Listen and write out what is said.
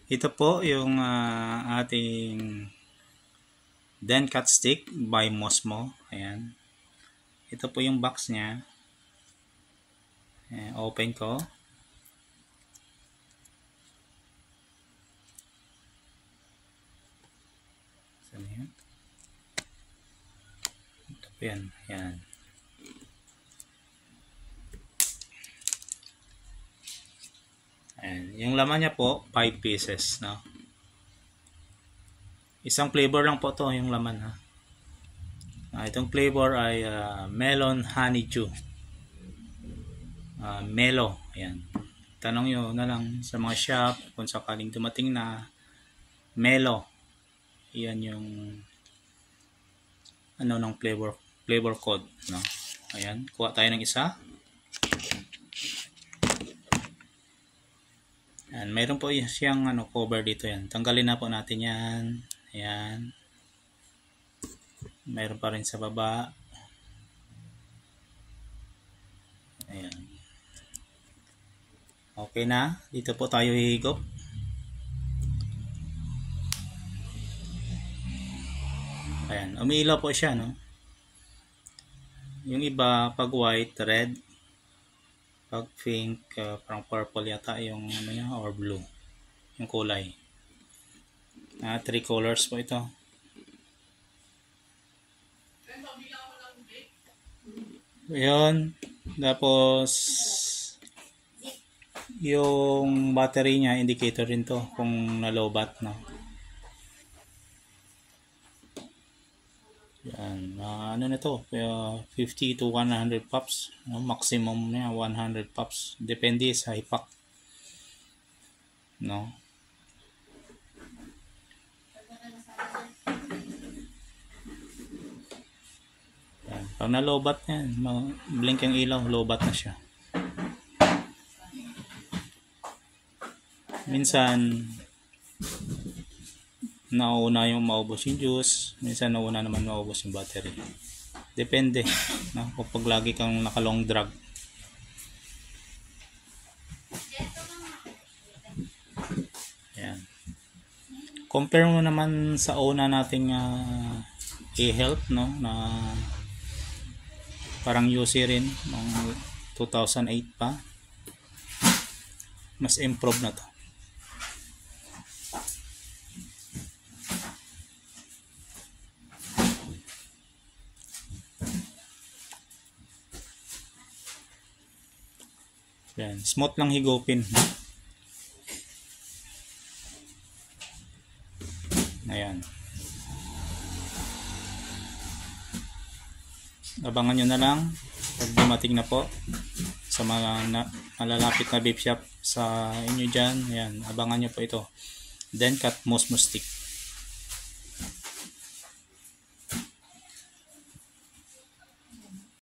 Ito po yung ating Den Cut Stick by Mosmo. Ayan. Ito po yung box niya. Ayan, open ko. Saan yan? Ito po yan. Ayan. Ayan. Yung laman niya po, 5 pieces. No? Isang flavor lang po to yung laman. Ha? Itong flavor ay melon honeydew. Melo. Ayan. Tanong nyo na lang sa mga shop kung sakaling dumating na Melo. Iyan yung ano ng flavor code. No? Ayan. Kuha tayo ng isa. Ayan. Mayroon po siyang cover dito. Yan. Tanggalin na po natin yan. Ayan. Mayroon pa rin sa baba. Ayan. Okay na. Dito po tayo hihigop. Ayan. Umiilaw po siya, no? Yung iba, pag white, red. Pag pink, parang purple yata yung ano niya, or blue. Yung kulay. 3 colors po ito. Ayan. Tapos yung battery niya, indicator rin to kung na-lowbat, no? Yan, ano na to, 50 to 100 pops, no? Maximum niya 100 pops, depende sa ipak, no? Yan. Pag na-lowbat yan, blink yung ilaw, lowbat na siya. Minsan nauna yung maubos yung juice, minsan nauna naman maubos yung battery. Depende, no? Kapag lagi kang naka-long drag. Ayan. Compare mo naman sa una nating e-health, no? Na parang UC rin noong 2008 pa. Mas improve na to. Yan, smooth lang higupin. Ayan. Abangan nyo na lang pag dumating na po sa mga malalapit na vape shop sa inyo dyan. Ayan, abangan nyo po ito. Den Cut Mosmo Stick.